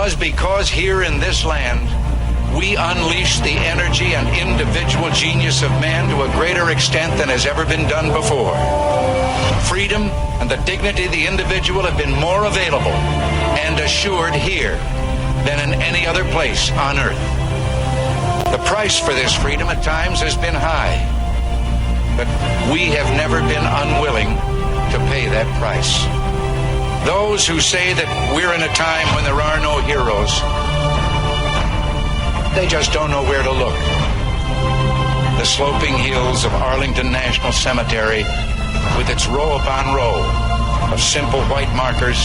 was because here in this land, we unleashed the energy and individual genius of man to a greater extent than has ever been done before. Freedom and the dignity of the individual have been more available and assured here than in any other place on earth. The price for this freedom at times has been high, but we have never been unwilling to pay that price. Those who say that we're in a time when there are no heroes, they just don't know where to look. The sloping hills of Arlington National Cemetery, with its row upon row of simple white markers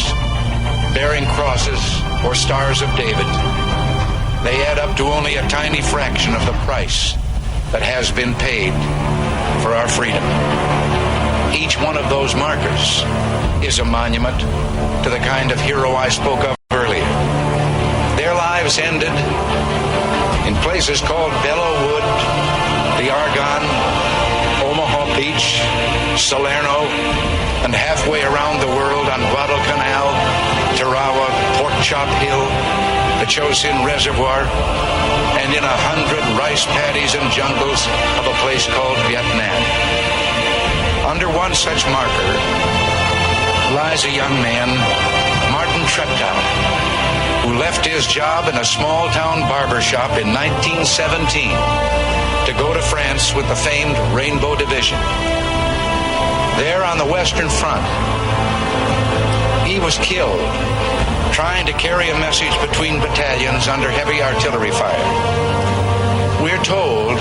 bearing crosses or stars of David, they add up to only a tiny fraction of the price that has been paid for our freedom. Each one of those markers is a monument to the kind of hero I spoke of earlier. Their lives ended in places called Belleau Wood, the Argonne, Omaha Beach, Salerno, and halfway around the world on Guadalcanal, Tarawa, Pork Chop Hill, the Chosin Reservoir, and in 100 rice paddies and jungles of a place called Vietnam. Under one such marker lies a young man, Martin Treptow, who left his job in a small-town barber shop in 1917 to go to France with the famed Rainbow Division. There on the Western Front, he was killed trying to carry a message between battalions under heavy artillery fire. We're told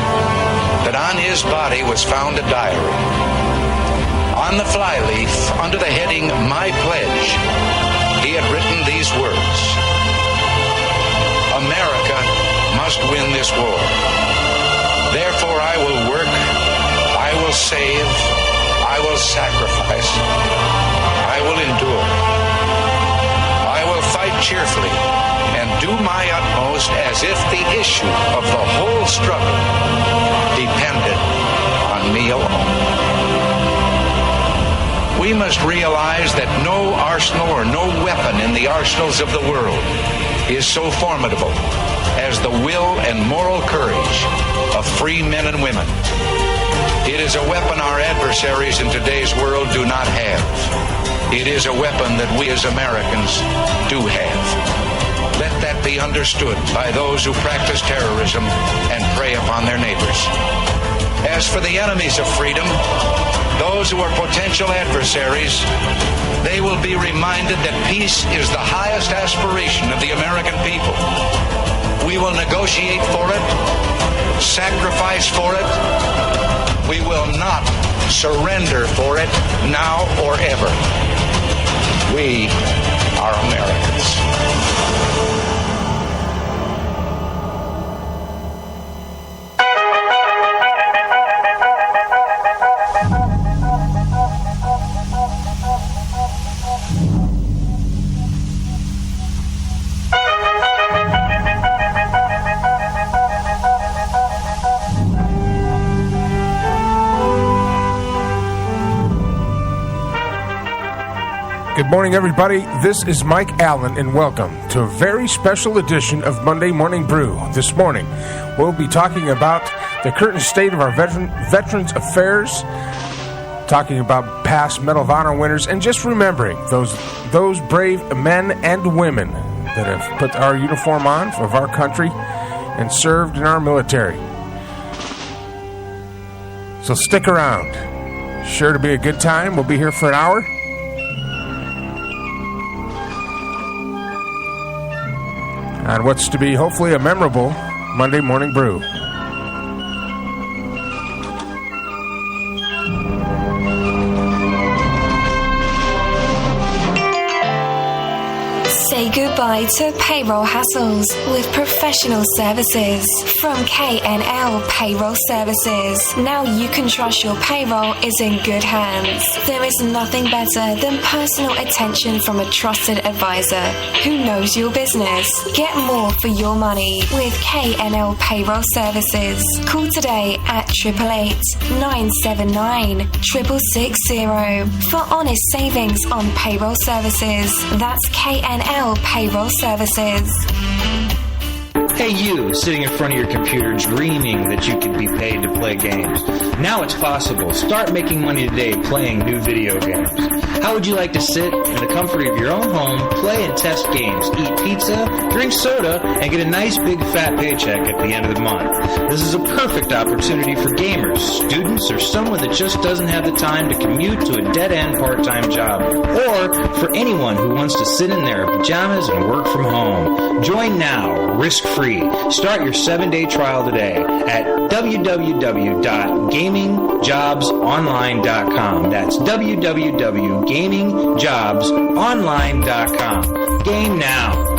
that on his body was found a diary. On the flyleaf, under the heading, My Pledge, he had written these words: America must win this war. Therefore I will work, I will save, I will sacrifice, I will endure. I will fight cheerfully and do my utmost as if the issue of the whole struggle depended on me alone. We must realize that no arsenal or no weapon in the arsenals of the world is so formidable as the will and moral courage of free men and women. It is a weapon our adversaries in today's world do not have. It is a weapon that we as Americans do have. Let that be understood by those who practice terrorism and prey upon their neighbors. As for the enemies of freedom, those who are potential adversaries, they will be reminded that peace is the highest aspiration of the American people. We will negotiate for it, sacrifice for it. We will not surrender for it now or ever. We are Americans. Good morning, everybody. This is Mike Allen, and welcome to a very special edition of Monday Morning Brew. This morning, we'll be talking about the current state of our Veterans Affairs, talking about past Medal of Honor winners, and just remembering those brave men and women that have put our uniform on of our country and served in our military. So stick around. Sure to be a good time. We'll be here for an hour. On what's to be hopefully a memorable Monday Morning Brew. Say goodbye to payroll hassles with professional services from K&L Payroll Services. Now you can trust your payroll is in good hands. There is nothing better than personal attention from a trusted advisor who knows your business. Get more for your money with K&L Payroll Services. Call today at 888-979-6660 for honest savings on payroll services. That's K&L Payroll Payroll Services. Hey you, sitting in front of your computer dreaming that you could be paid to play games. Now it's possible. Start making money today playing new video games. How would you like to sit in the comfort of your own home, play and test games, eat pizza, drink soda, and get a nice big fat paycheck at the end of the month? This is a perfect opportunity for gamers, students, or someone that just doesn't have the time to commute to a dead-end part-time job. Or for anyone who wants to sit in their pajamas and work from home. Join now, risk-free. Start your 7-day trial today at www.gamingjobsonline.com. That's www.gamingjobsonline.com. Game now.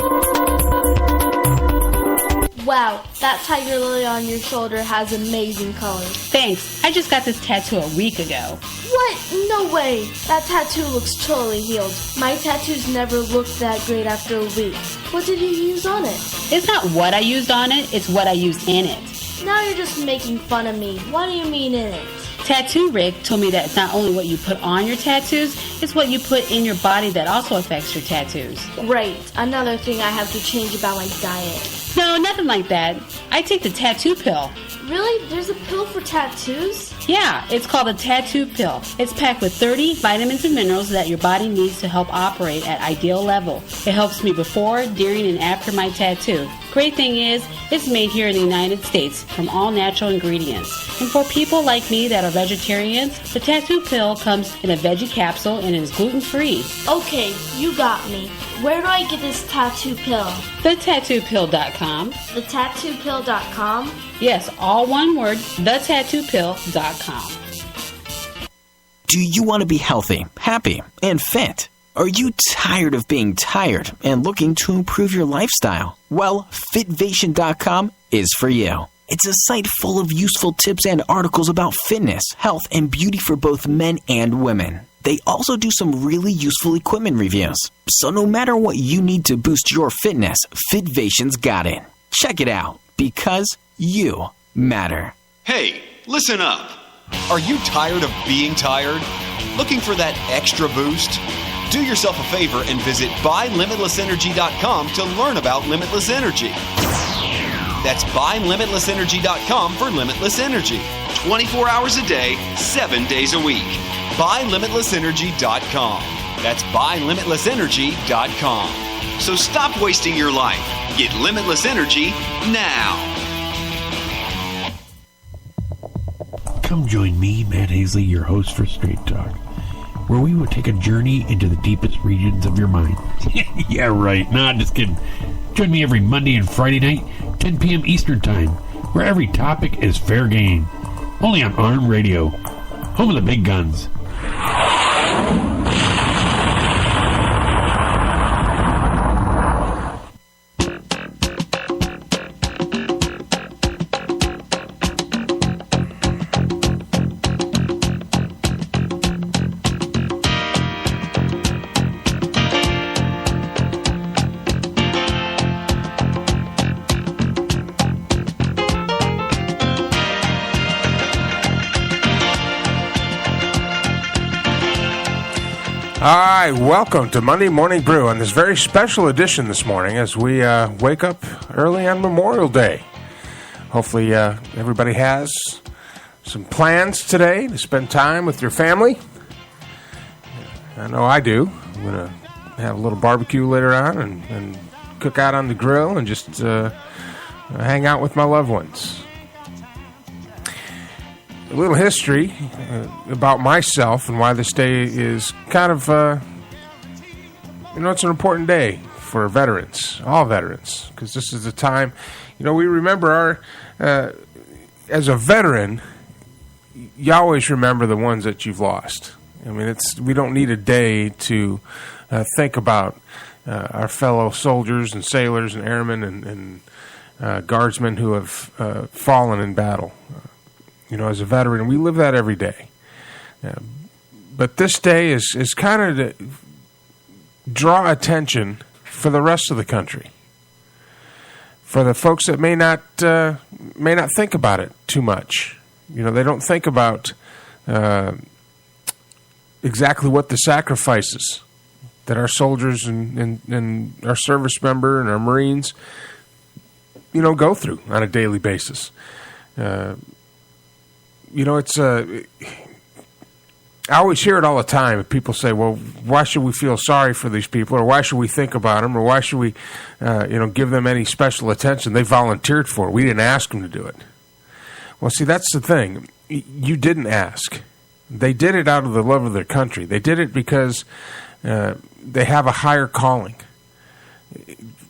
Wow, that tiger lily on your shoulder has amazing colors. Thanks. I just got this tattoo a week ago. What? No way. That tattoo looks totally healed. My tattoos never looked that great after a week. What did you use on it? It's not what I used on it, it's what I used in it. Now you're just making fun of me. What do you mean in it? Tattoo Rick told me that it's not only what you put on your tattoos, it's what you put in your body that also affects your tattoos. Great. Another thing I have to change about my diet. No, nothing like that. I take the tattoo pill. Really? There's a pill for tattoos? Yeah, it's called a tattoo pill. It's packed with 30 vitamins and minerals that your body needs to help operate at ideal level. It helps me before, during, and after my tattoo. Great thing is, it's made here in the United States from all natural ingredients. And for people like me that are vegetarians, the tattoo pill comes in a veggie capsule and is gluten-free. Okay, you got me. Where do I get this tattoo pill? TheTattooPill.com. TheTattooPill.com? Yes, all one word, TheTattooPill.com. Do you want to be healthy, happy, and fit? Are you tired of being tired and looking to improve your lifestyle? Well, Fitvation.com is for you. It's a site full of useful tips and articles about fitness, health, and beauty for both men and women. They also do some really useful equipment reviews. So no matter what you need to boost your fitness, Fitvation's got it. Check it out, because you matter. Hey, listen up. Are you tired of being tired? Looking for that extra boost? Do yourself a favor and visit buylimitlessenergy.com to learn about limitless energy. That's buylimitlessenergy.com for limitless energy. 24 hours a day, 7 days a week. buylimitlessenergy.com. That's buylimitlessenergy.com. So stop wasting your life. Get limitless energy now. Come join me, Matt Hazley, your host for Straight Talk, where we will take a journey into the deepest regions of your mind. Yeah, right. Nah, just kidding. Join me every Monday and Friday night, 10 p.m. Eastern Time, where every topic is fair game. Only on ARM Radio, home of the big guns. Hi, welcome to Monday Morning Brew on this very special edition this morning as we wake up early on Memorial Day. Hopefully everybody has some plans today to spend time with your family. I know I do. I'm going to have a little barbecue later on and cook out on the grill and just hang out with my loved ones. A little history about myself and why this day is kind of, it's an important day for veterans, all veterans, because this is the time, we remember as a veteran, you always remember the ones that you've lost. I mean, we don't need a day to think about our fellow soldiers and sailors and airmen and guardsmen who have fallen in battle. As a veteran, we live that every day. But this day is kind of to draw attention for the rest of the country, for the folks that may not think about it too much. They don't think about exactly what the sacrifices that our soldiers and our service member and our Marines, go through on a daily basis. It's I always hear it all the time. People say, well, why should we feel sorry for these people, or why should we think about them, or why should we, give them any special attention? They volunteered for it. We didn't ask them to do it. Well, see, that's the thing. You didn't ask. They did it out of the love of their country. They did it because they have a higher calling.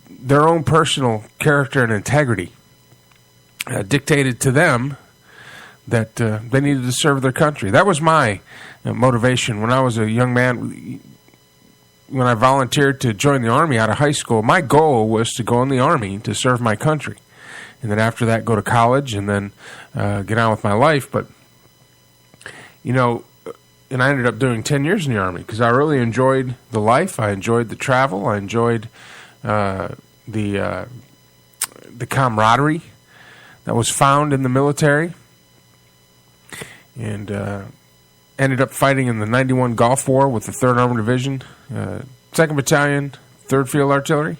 Their own personal character and integrity dictated to them that they needed to serve their country. That was my motivation when I was a young man. When I volunteered to join the Army out of high school, my goal was to go in the Army to serve my country. And then after that, go to college and then get on with my life. But, and I ended up doing 10 years in the Army because I really enjoyed the life. I enjoyed the travel. I enjoyed the camaraderie that was found in the military. And ended up fighting in the 91 Gulf War with the 3rd Armored Division, 2nd Battalion, 3rd Field Artillery,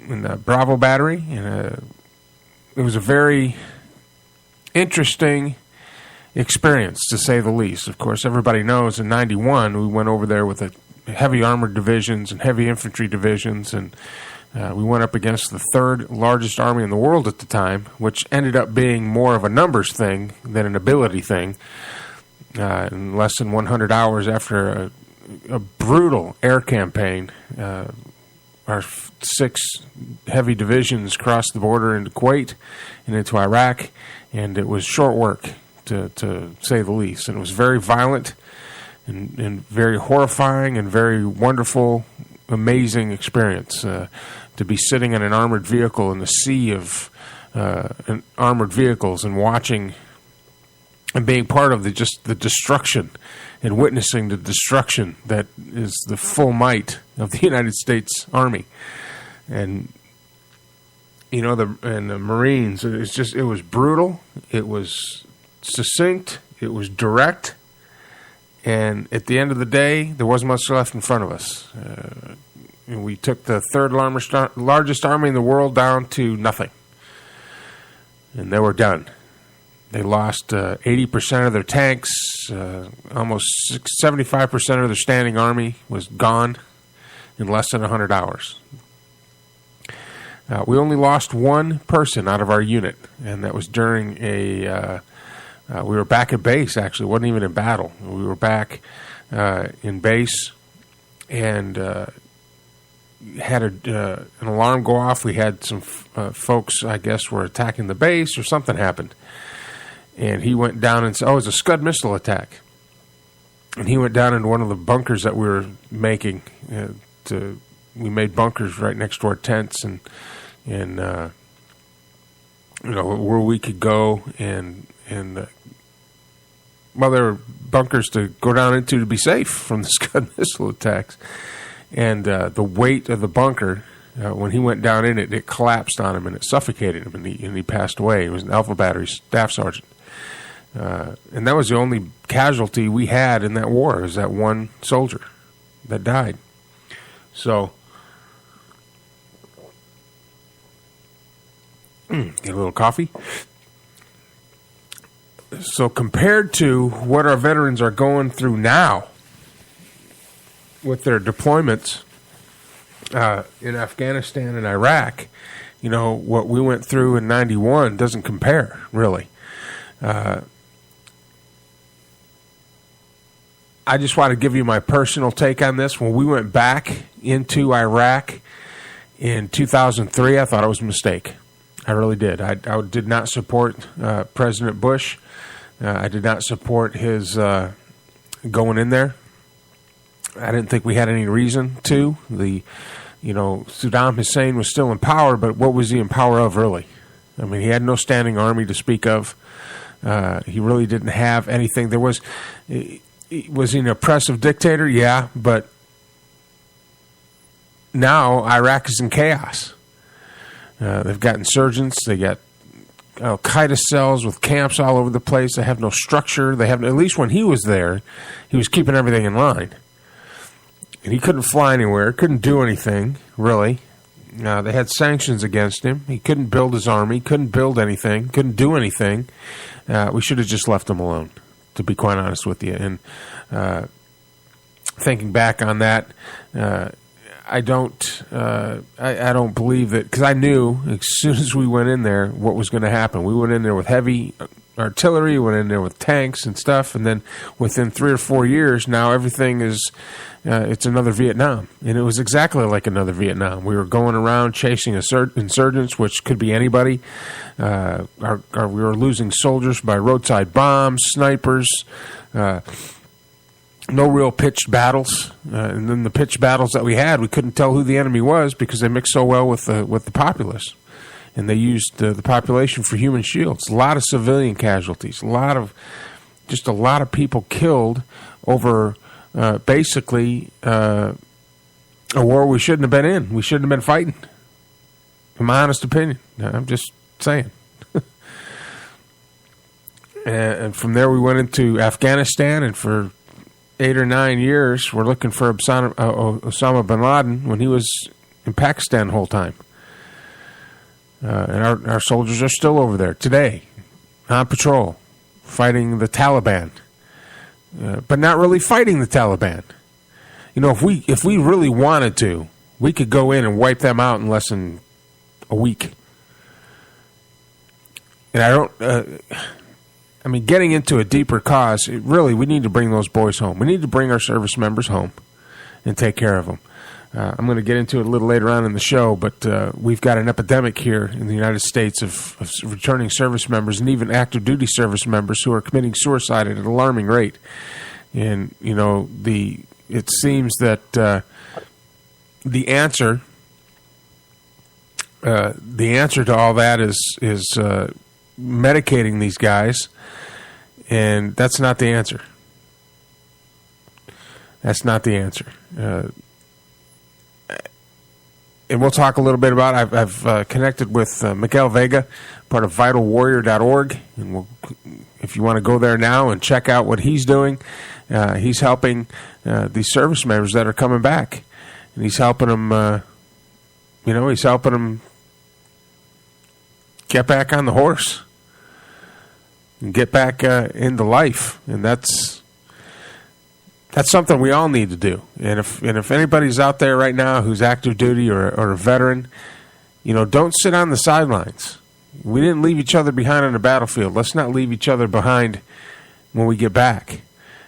and the Bravo Battery. And it was a very interesting experience, to say the least. Of course, everybody knows in 91 we went over there with the heavy armored divisions and heavy infantry divisions, and we went up against the 3rd largest army in the world at the time, which ended up being more of a numbers thing than an ability thing. In less than 100 hours after a brutal air campaign, our 6 heavy divisions crossed the border into Kuwait and into Iraq, and it was short work, to say the least. And it was very violent and very horrifying and very wonderful, amazing experience. To be sitting in an armored vehicle in the sea of armored vehicles and watching and being part of the destruction and witnessing the destruction that is the full might of the United States Army. And the Marines, it was brutal, it was succinct, it was direct, and at the end of the day there wasn't much left in front of us. And we took the 3rd largest army in the world down to nothing. And they were done. They lost 80% of their tanks. Almost 75% of their standing army was gone in less than 100 hours. We only lost one person out of our unit, and that was during we were back at base, actually. It wasn't even in battle. We were back in base, and had an alarm go off. We had some folks, I guess, were attacking the base, or something happened. And he went down and said, it was a Scud missile attack. And he went down into one of the bunkers that we were making. We made bunkers right next to our tents, and where we could go, and there were bunkers to go down into to be safe from the Scud missile attacks. And the weight of the bunker, when he went down in it, it collapsed on him and it suffocated him, and he passed away. He was an Alpha Battery staff sergeant. And that was the only casualty we had in that war, is that one soldier that died. So, get a little coffee. So compared to what our veterans are going through now with their deployments in Afghanistan and Iraq, what we went through in 91 doesn't compare, really. I just want to give you my personal take on this. When we went back into Iraq in 2003, I thought it was a mistake. I really did. I did not support President Bush. I did not support his going in there. I didn't think we had any reason to. Saddam Hussein was still in power, but what was he in power of, really? I mean, he had no standing army to speak of. He really didn't have anything. Was he an oppressive dictator? Yeah, but now Iraq is in chaos. They've got insurgents. They got Al-Qaeda cells with camps all over the place. They have no structure. They have, at least when he was there, he was keeping everything in line. And he couldn't fly anywhere, couldn't do anything, really. They had sanctions against him. He couldn't build his army, couldn't build anything, couldn't do anything. We should have just left him alone, to be quite honest with you. And thinking back on that, I don't believe that, because I knew as soon as we went in there what was going to happen. We went in there with heavy artillery, we went in there with tanks and stuff, and then within 3 or 4 years, now everything is, it's another Vietnam. And it was exactly like another Vietnam. We were going around chasing insurgents, which could be anybody. We were losing soldiers by roadside bombs, snipers, no real pitched battles. And then the pitched battles that we had, we couldn't tell who the enemy was because they mixed so well with the populace. And they used the population for human shields. A lot of civilian casualties. A lot of people killed over basically a war we shouldn't have been in. We shouldn't have been fighting. In my honest opinion. I'm just saying. And from there we went into Afghanistan, and for 8 or 9 years we're looking for Osama bin Laden when he was in Pakistan the whole time. And our soldiers are still over there today, on patrol, fighting the Taliban, but not really fighting the Taliban. You know, if we really wanted to, we could go in and wipe them out in less than a week. And getting into a deeper cause, we need to bring those boys home. We need to bring our service members home and take care of them. I'm going to get into it a little later on in the show, but we've got an epidemic here in the United States of returning service members and even active duty service members who are committing suicide at an alarming rate. And, you know, it seems that the answer to all that is medicating these guys, and that's not the answer. That's not the answer. And we'll talk a little bit about it. I've connected with Miguel Vega, part of vitalwarrior.org. And if you want to go there now and check out what he's doing, he's helping these service members that are coming back. And he's helping them, he's helping them get back on the horse and get back into life. And that's something we all need to do. And if anybody's out there right now who's active duty or a veteran, don't sit on the sidelines. We didn't leave each other behind on the battlefield. Let's not leave each other behind when we get back.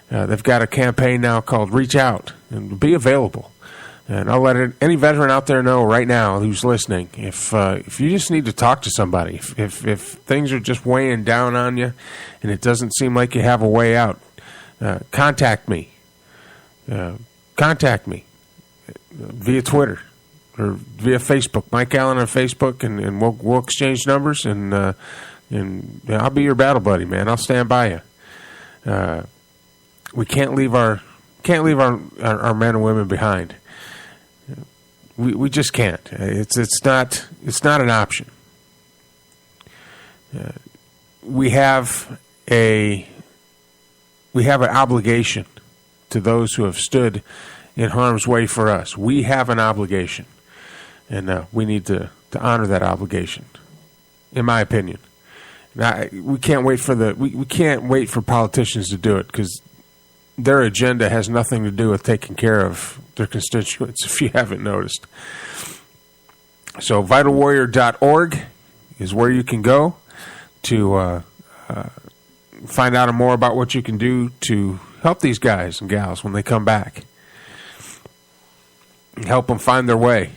They've got a campaign now called Reach Out and be available. And I'll let any veteran out there know right now who's listening, if you just need to talk to somebody, if things are just weighing down on you and it doesn't seem like you have a way out, contact me. Contact me via Twitter or via Facebook. Mike Allen on Facebook, and we'll exchange numbers, and I'll be your battle buddy, man. I'll stand by you. We can't leave our men and women behind. We just can't. It's not an option. We have an obligation to those who have stood in harm's way for us. We have an obligation, and we need to honor that obligation, in my opinion. Now, we can't wait for politicians to do it, because their agenda has nothing to do with taking care of their constituents, if you haven't noticed. So vitalwarrior.org is where you can go to find out more about what you can do to help these guys and gals when they come back. Help them find their way.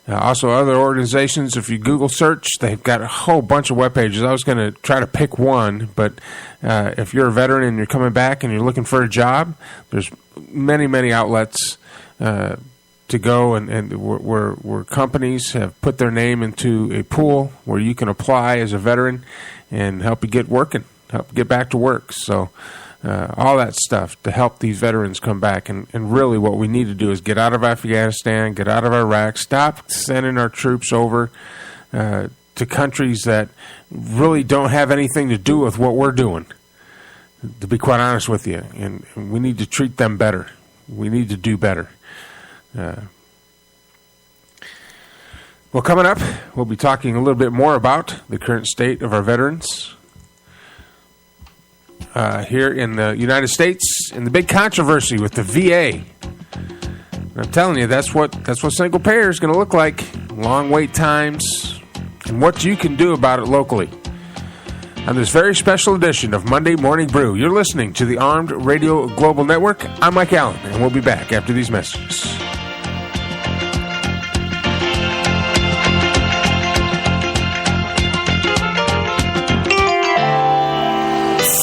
Also, other organizations, if you Google search, they've got a whole bunch of web pages. I was going to try to pick one, but if you're a veteran and you're coming back and you're looking for a job, there's many, many outlets to go, and where companies have put their name into a pool where you can apply as a veteran and help you get working, help you get back to work. So all that stuff to help these veterans come back. And really what we need to do is get out of Afghanistan, get out of Iraq, stop sending our troops over to countries that really don't have anything to do with what we're doing, to be quite honest with you. And we need to treat them better. We need to do better. Well, coming up, we'll be talking a little bit more about the current state of our veterans here in the United States, and the big controversy with the VA. I'm telling you, that's what single payer is going to look like. Long wait times, and what you can do about it locally. On this very special edition of Monday Morning Brew, you're listening to the Armed Radio Global Network. I'm Mike Allen, and we'll be back after these messages.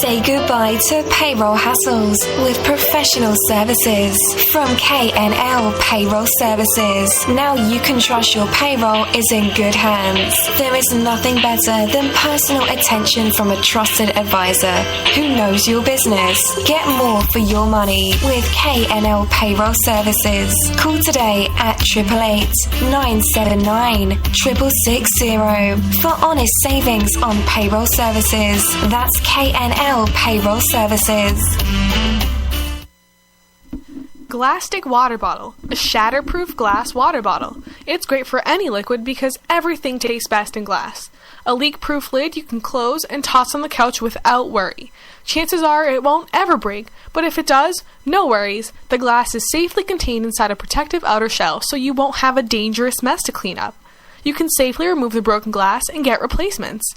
Say goodbye to payroll hassles with professional services from K&L Payroll Services. Now you can trust your payroll is in good hands. There is nothing better than personal attention from a trusted advisor who knows your business. Get more for your money with K&L Payroll Services. Call today at 888-979-6660 for honest savings on payroll services. That's K&L Payroll Services. Glastic water bottle, a shatterproof glass water bottle. It's great for any liquid because everything tastes best in glass. A leak-proof lid you can close and toss on the couch without worry. Chances are it won't ever break, but if it does, no worries. The glass is safely contained inside a protective outer shell, so you won't have a dangerous mess to clean up. You can safely remove the broken glass and get replacements.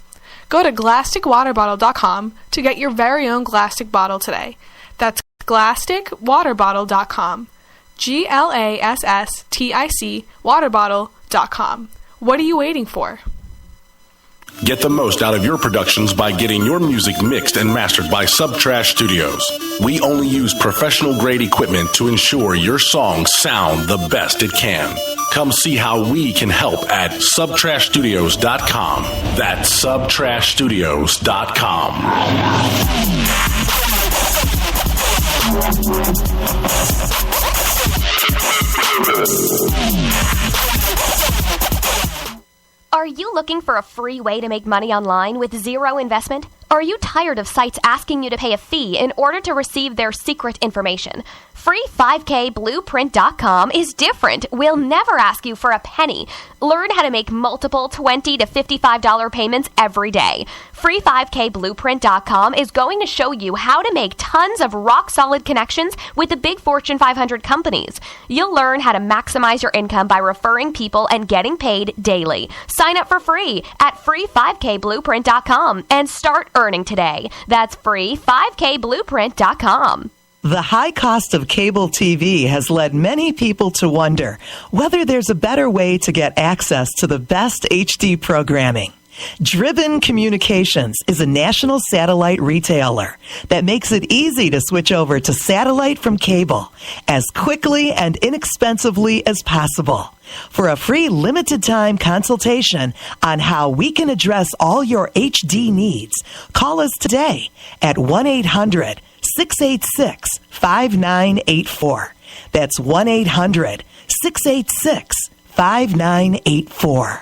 Go to GlasticWaterBottle.com to get your very own Glastic bottle today. That's GlasticWaterBottle.com. GLASSTIC waterbottle.com. What are you waiting for? Get the most out of your productions by getting your music mixed and mastered by Subtrash Studios. We only use professional-grade equipment to ensure your songs sound the best it can. Come see how we can help at SubtrashStudios.com. That's SubtrashStudios.com. Are you looking for a free way to make money online with zero investment? Are you tired of sites asking you to pay a fee in order to receive their secret information? Free5kblueprint.com is different. We'll never ask you for a penny. Learn how to make multiple $20 to $55 payments every day. Free5kblueprint.com is going to show you how to make tons of rock-solid connections with the big Fortune 500 companies. You'll learn how to maximize your income by referring people and getting paid daily. Sign up for free at free5kblueprint.com and start earning today. That's free5kblueprint.com. The high cost of cable TV has led many people to wonder whether there's a better way to get access to the best HD programming. Driven Communications is a national satellite retailer that makes it easy to switch over to satellite from cable as quickly and inexpensively as possible. For a free limited-time consultation on how we can address all your HD needs, call us today at 1-800-686-5984. That's 1-800-686-5984.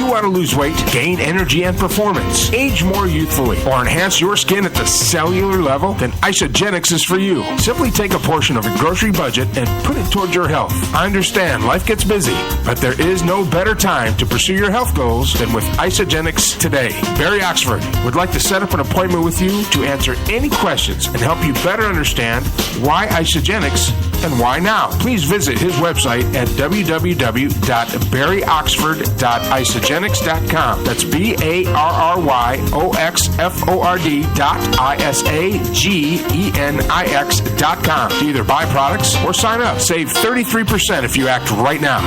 Want to lose weight, gain energy and performance, age more youthfully, or enhance your skin at the cellular level? Then Isogenics is for you. Simply take a portion of your grocery budget and put it towards your health. I understand life gets busy, but there is no better time to pursue your health goals than with Isogenics today. Barry Oxford would like to set up an appointment with you to answer any questions and help you better understand why Isogenics and why now. Please visit his website at www.barryoxford.isogenics.com. That's BARRYOXFORD.ISAGENIX.com to either buy products or sign up. Save 33% if you act right now.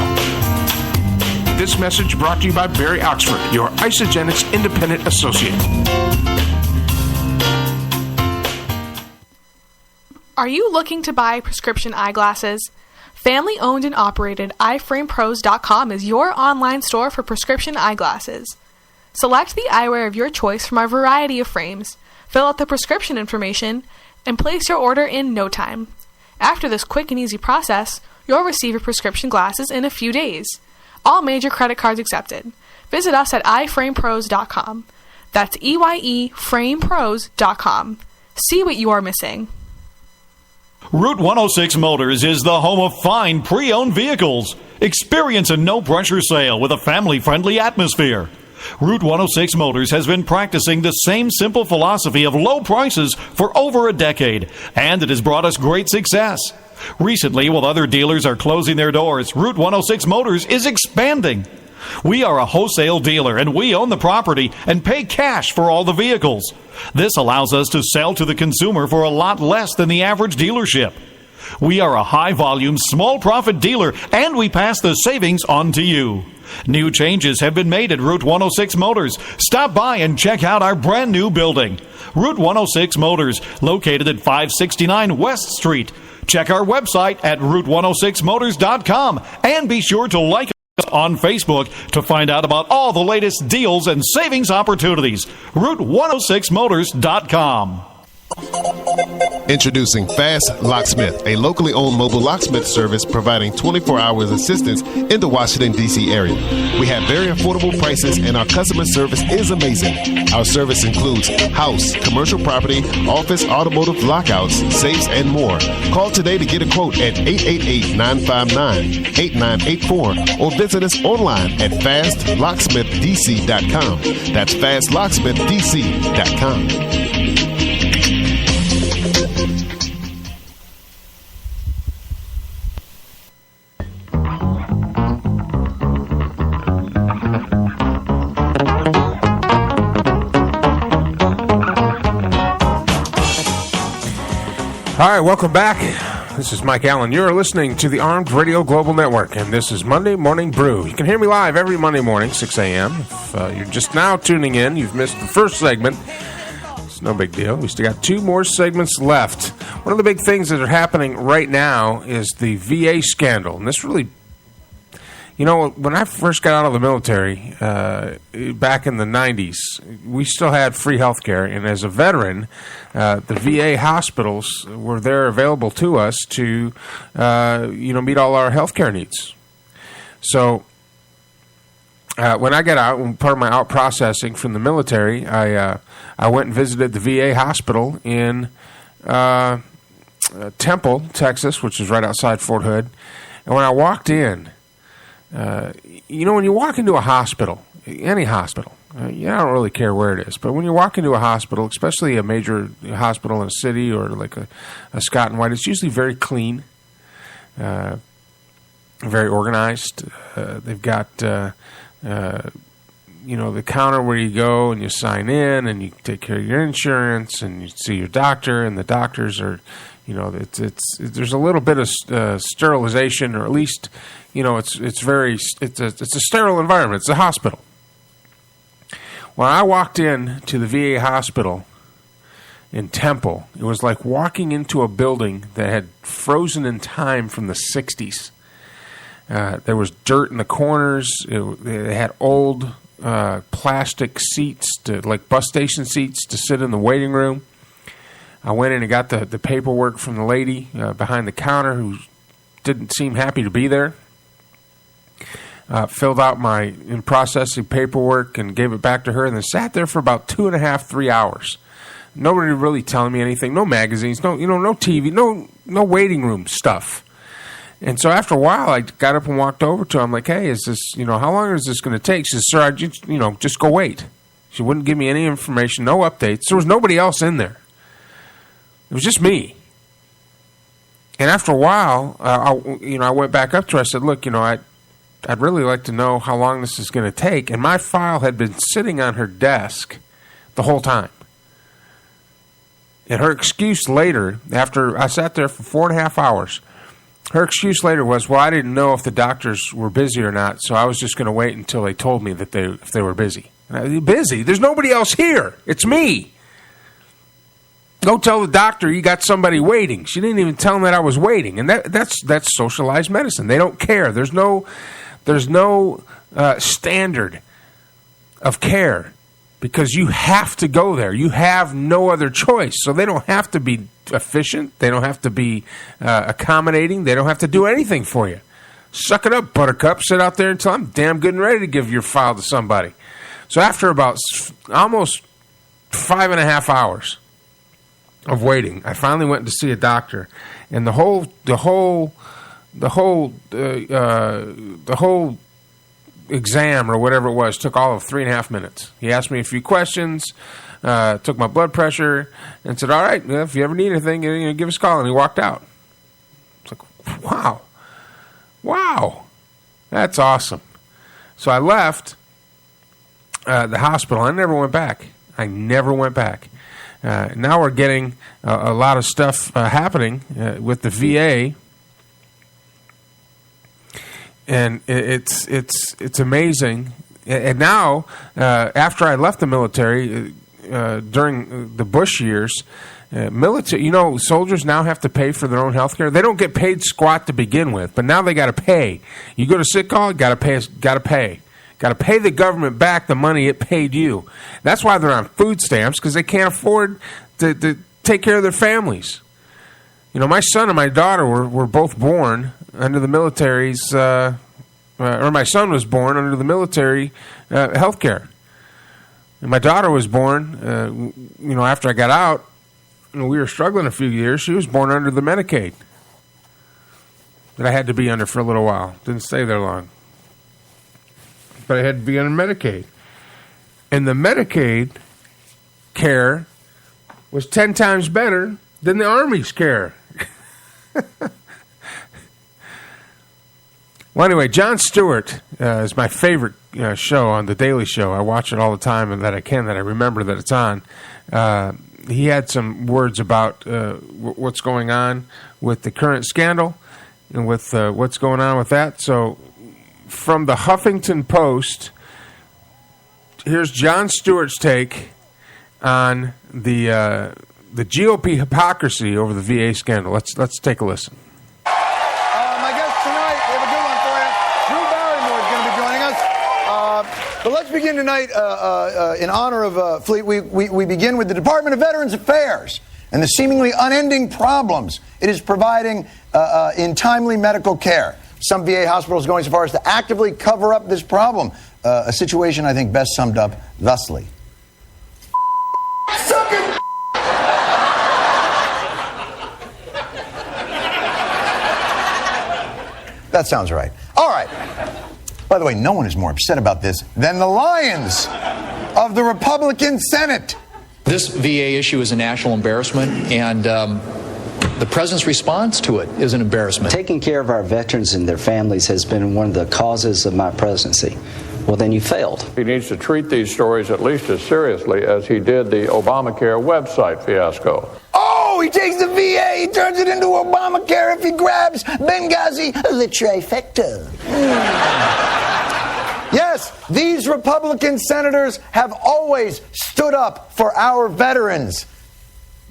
This message brought to you by Barry Oxford, your Isogenics independent associate. Are you looking to buy prescription eyeglasses? Family-owned and operated EyeFramePros.com is your online store for prescription eyeglasses. Select the eyewear of your choice from our variety of frames, fill out the prescription information, and place your order in no time. After this quick and easy process, you'll receive your prescription glasses in a few days. All major credit cards accepted. Visit us at iframepros.com. That's EYEFramePros.com. See what you are missing. Route 106 Motors is the home of fine pre-owned vehicles. Experience a no-pressure sale with a family-friendly atmosphere. Route 106 Motors has been practicing the same simple philosophy of low prices for over a decade, and it has brought us great success. Recently, while other dealers are closing their doors, Route 106 Motors is expanding. We are a wholesale dealer, and we own the property and pay cash for all the vehicles. This allows us to sell to the consumer for a lot less than the average dealership. We are a high-volume, small-profit dealer, and we pass the savings on to you. New changes have been made at Route 106 Motors. Stop by and check out our brand-new building. Route 106 Motors, located at 569 West Street. Check our website at route106motors.com, and be sure to like us on Facebook to find out about all the latest deals and savings opportunities. route106motors.com. Introducing Fast Locksmith, a locally owned mobile locksmith service providing 24 hours assistance in the Washington, D.C. area. We have very affordable prices and our customer service is amazing. Our service includes house, commercial property, office, automotive lockouts, safes, and more. Call today to get a quote at 888-959-8984 or visit us online at fastlocksmithdc.com. That's fastlocksmithdc.com. All right, welcome back. This is Mike Allen. You're listening to the Armed Radio Global Network, and this is Monday Morning Brew. You can hear me live every Monday morning, 6 a.m. If you're just now tuning in, you've missed the first segment. It's no big deal. We still got 2 more segments left. One of the big things that are happening right now is the VA scandal, and this really... You know, when I first got out of the military back in the 90s, we still had free health care. And as a veteran, the VA hospitals were there available to us to, meet all our health care needs. So when I got out, part of my out processing from the military, I went and visited the VA hospital in Temple, Texas, which is right outside Fort Hood. And when I walked in... when you walk into a hospital, any hospital, I don't really care where it is, but when you walk into a hospital, especially a major hospital in a city or like a Scott and White, it's usually very clean, very organized. They've got, the counter where you go and you sign in and you take care of your insurance and you see your doctor, and the doctors are, there's a little bit of sterilization, or at least... it's a sterile environment. It's a hospital. When I walked in to the VA hospital in Temple, it was like walking into a building that had frozen in time from the 60s. There was dirt in the corners. They had old plastic seats, like bus station seats, to sit in the waiting room. I went in and got the paperwork from the lady behind the counter who didn't seem happy to be there. Filled out my in-processing paperwork and gave it back to her, and then sat there for about 2.5, 3 hours. Nobody really telling me anything. No magazines, no TV, no waiting room stuff. And so after a while, I got up and walked over to her. I'm like, hey, is this, how long is this going to take? She says, sir, just go wait. She wouldn't give me any information, no updates. There was nobody else in there. It was just me. And after a while, I went back up to her. I said, look, I'd really like to know how long this is going to take. And my file had been sitting on her desk the whole time. And her excuse later, after I sat there for 4.5 hours, her excuse later was, well, I didn't know if the doctors were busy or not, so I was just going to wait until they told me that if they were busy. Busy? There's nobody else here. It's me. Go tell the doctor you got somebody waiting. She didn't even tell him that I was waiting. And that's socialized medicine. They don't care. There's no standard of care because you have to go there. You have no other choice. So they don't have to be efficient. They don't have to be accommodating. They don't have to do anything for you. Suck it up, Buttercup. Sit out there until I'm damn good and ready to give your file to somebody. So after about almost 5.5 hours of waiting, I finally went to see a doctor, and the whole exam or whatever it was took all of 3.5 minutes. He asked me a few questions, took my blood pressure, and said, all right, if you ever need anything, give us a call. And he walked out. It's like, wow, that's awesome. So I left the hospital. I never went back. Now we're getting a lot of stuff happening with the VA. And it's amazing. And now, after I left the military during the Bush years, military, soldiers now have to pay for their own health care. They don't get paid squat to begin with, but now they got to pay. You go to sick call, got to pay. Got to pay the government back the money it paid you. That's why they're on food stamps, because they can't afford to take care of their families. My son and my daughter were both born under the military's, or my son was born under the military health care. And my daughter was born, after I got out, we were struggling a few years. She was born under the Medicaid that I had to be under for a little while. Didn't stay there long. But I had to be under Medicaid. And the Medicaid care was 10 times better than the Army's care. Well, anyway, Jon Stewart is my favorite show on The Daily Show. I watch it all the time, and that I remember that it's on. He had some words about what's going on with the current scandal and with what's going on with that. So from the Huffington Post, here's Jon Stewart's take on the GOP hypocrisy over the VA scandal. Let's take a listen. My guest tonight, we have a good one for you. Drew Barrymore is going to be joining us. But let's begin tonight in honor of Fleet. We begin with the Department of Veterans Affairs and the seemingly unending problems it is providing in timely medical care. Some VA hospitals going so far as to actively cover up this problem, a situation I think best summed up thusly. That sounds right. All right. By the way, no one is more upset about this than the Lions of the Republican Senate. This VA issue is a national embarrassment, and the president's response to it is an embarrassment. Taking care of our veterans and their families has been one of the causes of my presidency. Well, then you failed. He needs to treat these stories at least as seriously as he did the Obamacare website fiasco. Oh, he takes the VA, he turns it into Obamacare if he grabs Benghazi, the trifecta. Yes, these Republican senators have always stood up for our veterans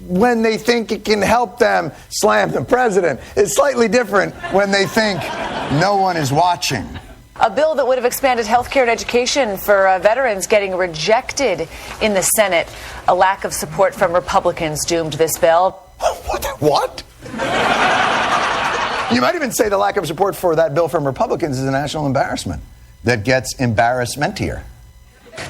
when they think it can help them slam the president. It's slightly different when they think no one is watching. A bill that would have expanded health care and education for veterans getting rejected in the Senate. A lack of support from Republicans doomed this bill. What? You might even say the lack of support for that bill from Republicans is a national embarrassment that gets embarrassmentier.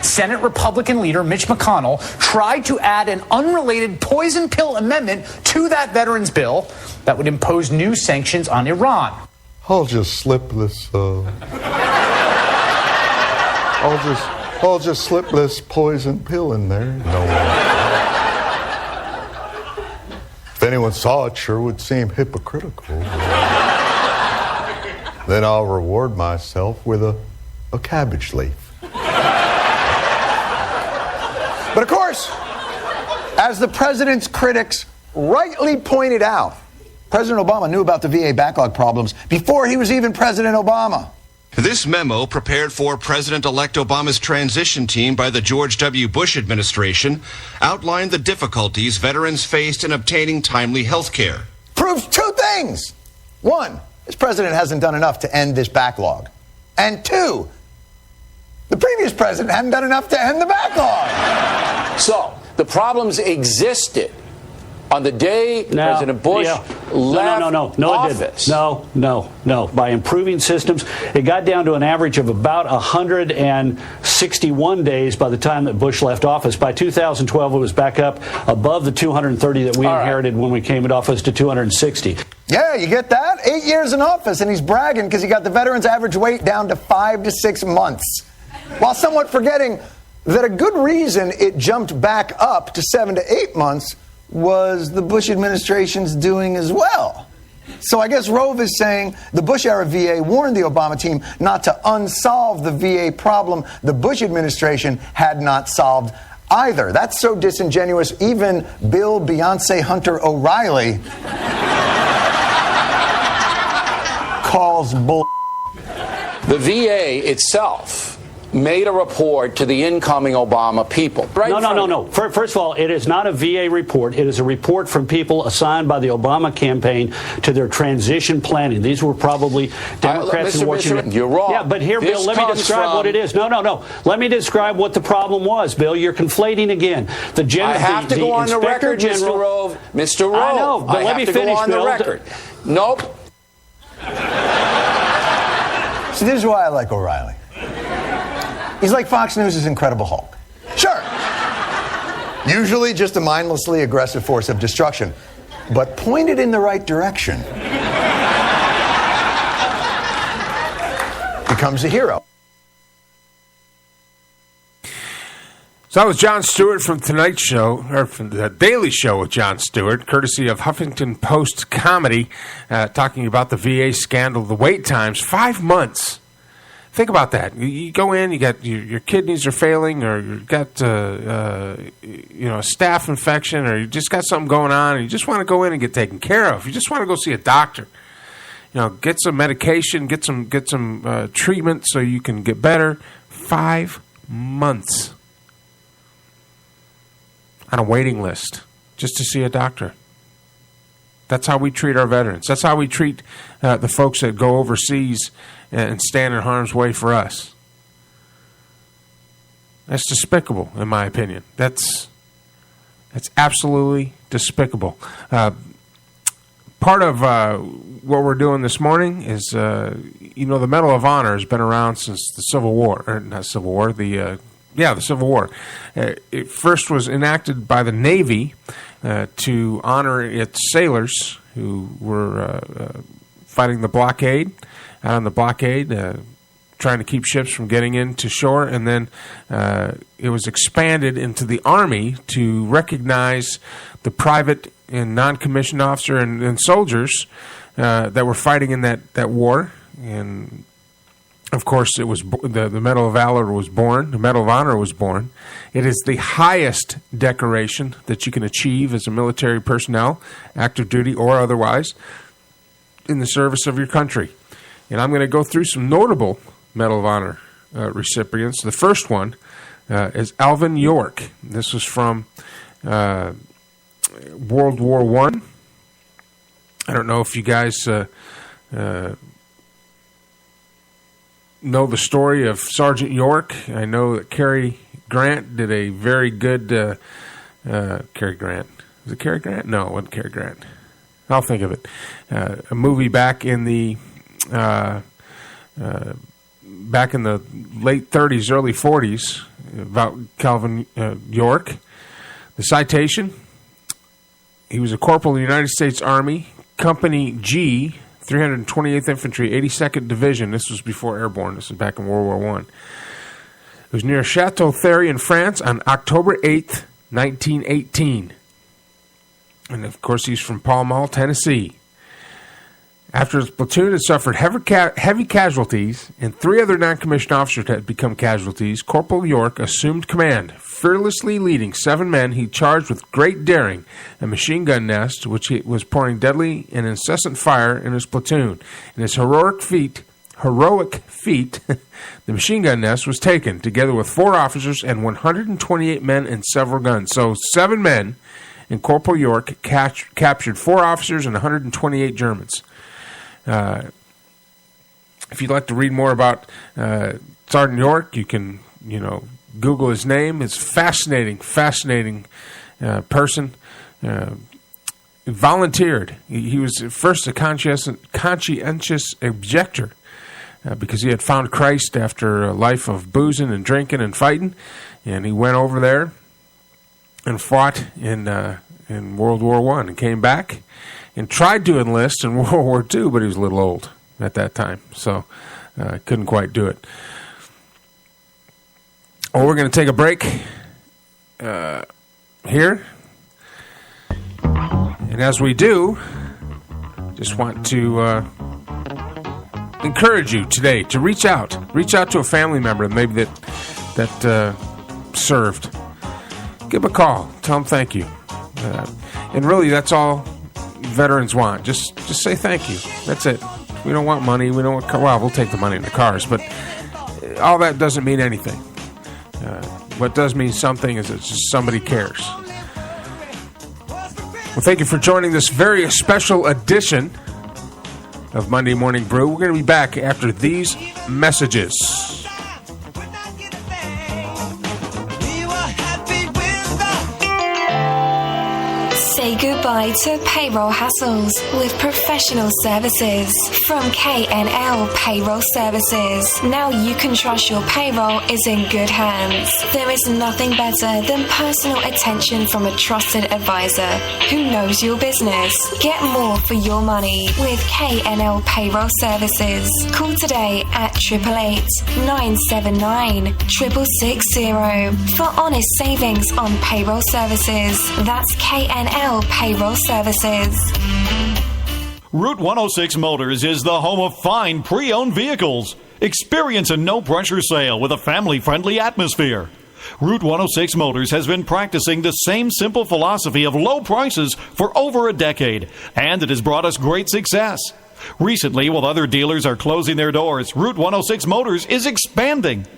Senate Republican leader Mitch McConnell tried to add an unrelated poison pill amendment to that veterans bill that would impose new sanctions on Iran. I'll just slip this. I'll just slip this poison pill in there. No one. If anyone saw it, sure would seem hypocritical. Then I'll reward myself with a cabbage leaf. But of course, as the president's critics rightly pointed out, President Obama knew about the VA backlog problems before he was even President Obama. This memo, prepared for President-elect Obama's transition team by the George W. Bush administration, outlined the difficulties veterans faced in obtaining timely health care. Proves two things. One, this president hasn't done enough to end this backlog. And two, the previous president hadn't done enough to end the backlog. So, the problems existed on the day President Bush left No, it office. didn't. No. By improving systems, it got down to an average of about 161 days by the time that Bush left office. By 2012, it was back up above the 230 that we inherited when we came into office to 260. Yeah, you get that? 8 years in office, and he's bragging because he got the veterans' average wait down to 5 to 6 months, while somewhat forgetting that a good reason it jumped back up to 7 to 8 months was the Bush administration's doing as well. So I guess Rove is saying the Bush-era VA warned the Obama team not to unsolve the VA problem the Bush administration had not solved either. That's so disingenuous, even Bill Beyonce Hunter O'Reilly calls bull. The VA itself made a report to the incoming Obama people. No. First of all, it is not a VA report. It is a report from people assigned by the Obama campaign to their transition planning. These were probably Democrats in Washington. You're wrong. Yeah, but here, Bill, let me describe what it is. No. Let me describe what the problem was, Bill. You're conflating again. I have to go on the record, Mr. Rove. Mr. Rove. I know, but let me finish, Bill. The record. Nope. See, this is why I like O'Reilly. He's like Fox News' Incredible Hulk. Sure. Usually just a mindlessly aggressive force of destruction, but pointed in the right direction. Becomes a hero. So that was Jon Stewart from Tonight Show, or from the Daily Show with Jon Stewart, courtesy of Huffington Post Comedy, talking about the VA scandal, the wait times, 5 months. Think about that. You go in, you got your kidneys are failing, or you got a staph infection, or you just got something going on, and you just want to go in and get taken care of. You just want to go see a doctor. Get some medication, get some treatment so you can get better. 5 months on a waiting list just to see a doctor. That's how we treat our veterans. That's how we treat the folks that go overseas and stand in harm's way for us. That's despicable, in my opinion. That's absolutely despicable. Part of what we're doing this morning is, the Medal of Honor has been around since the Civil War. Or not Civil War, the Civil War. It first was enacted by the Navy to honor its sailors who were fighting the blockade, out on the blockade, trying to keep ships from getting into shore. And then it was expanded into the Army to recognize the private and non-commissioned officer and soldiers that were fighting in that war. And of course, it was the Medal of Valor was born. The Medal of Honor was born. It is the highest decoration that you can achieve as a military personnel, active duty or otherwise, in the service of your country. And I'm going to go through some notable Medal of Honor recipients. The first one is Alvin York. This was from World War I. I don't know if you guys know the story of Sergeant York. I know that Cary Grant did a very good... Cary Grant. Was it Cary Grant? No, it wasn't Cary Grant. I'll think of it. A movie back in the late 30s, early 40s about Calvin York. The citation: he was a corporal in the United States Army, Company G, 328th Infantry, 82nd Division. This was before airborne. This was back in World War I. It was near Chateau Thierry in France on October 8th, 1918. And, of course, he's from Pall Mall, Tennessee. After his platoon had suffered heavy casualties and 3 other non-commissioned officers had become casualties, Corporal York assumed command. Fearlessly leading 7 men, he charged with great daring a machine gun nest, which he was pouring deadly and incessant fire in his platoon. In his heroic feat, the machine gun nest was taken, together with 4 officers and 128 men and several guns. So 7 men, and Corporal York captured 4 officers and 128 Germans. If you'd like to read more about Sergeant York, you can, Google his name. It's fascinating person. volunteered. He was at first a conscientious objector because he had found Christ after a life of boozing and drinking and fighting, and he went over there and fought in World War I and came back and tried to enlist in World War II, but he was a little old at that time, so couldn't quite do it. Well, we're going to take a break here. And as we do, just want to encourage you today to reach out to a family member maybe that served. Give them a call. Tell them thank you. And really, that's all veterans want. Just say thank you. That's it. We don't want money. We don't want we'll take the money in the cars, but all that doesn't mean anything. What does mean something is it's just somebody cares. Well, thank you for joining this very special edition of Monday Morning Brew. We're going to be back after these messages. Say goodbye to payroll hassles with professional services from K&L Payroll Services. Now you can trust your payroll is in good hands. There is nothing better than personal attention from a trusted advisor who knows your business. Get more for your money with K&L Payroll Services. Call today at 888-979-6660 for honest savings on payroll services. That's K&L Payroll Services. Route 106 Motors is the home of fine pre-owned vehicles. Experience a no-pressure sale with a family-friendly atmosphere. Route 106 Motors has been practicing the same simple philosophy of low prices for over a decade, and it has brought us great success. Recently, while other dealers are closing their doors, Route 106 Motors is expanding.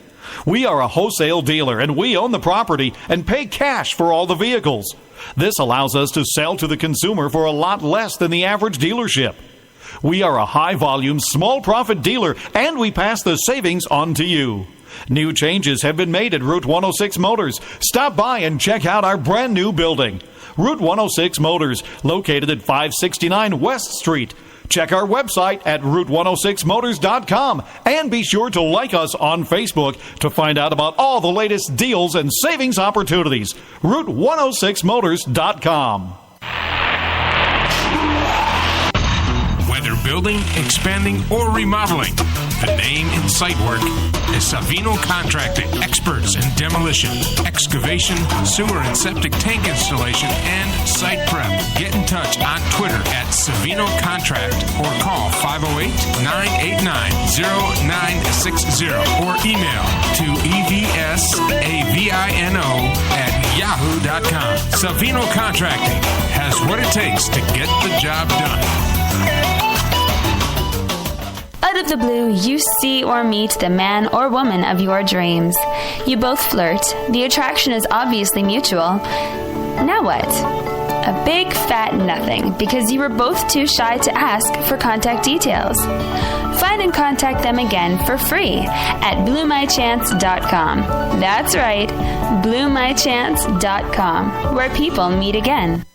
We are a wholesale dealer, and we own the property and pay cash for all the vehicles. This allows us to sell to the consumer for a lot less than the average dealership. We are a high-volume, small-profit dealer, and we pass the savings on to you. New changes have been made at Route 106 Motors. Stop by and check out our brand-new building. Route 106 Motors, located at 569 West Street. Check our website at route106motors.com and be sure to like us on Facebook to find out about all the latest deals and savings opportunities. route106motors.com. Whether building, expanding, or remodeling, the name in site work is Savino Contracting. Experts in demolition, excavation, sewer and septic tank installation, and site prep. Get in touch on Twitter at Savino Contract or call 508-989-0960 or email to evsavino@yahoo.com. Savino Contracting has what it takes to get the job done. Out of the blue, you see or meet the man or woman of your dreams. You both flirt. The attraction is obviously mutual. Now what? A big fat nothing, because you were both too shy to ask for contact details. Find and contact them again for free at bluemychance.com. That's right, bluemychance.com, where people meet again.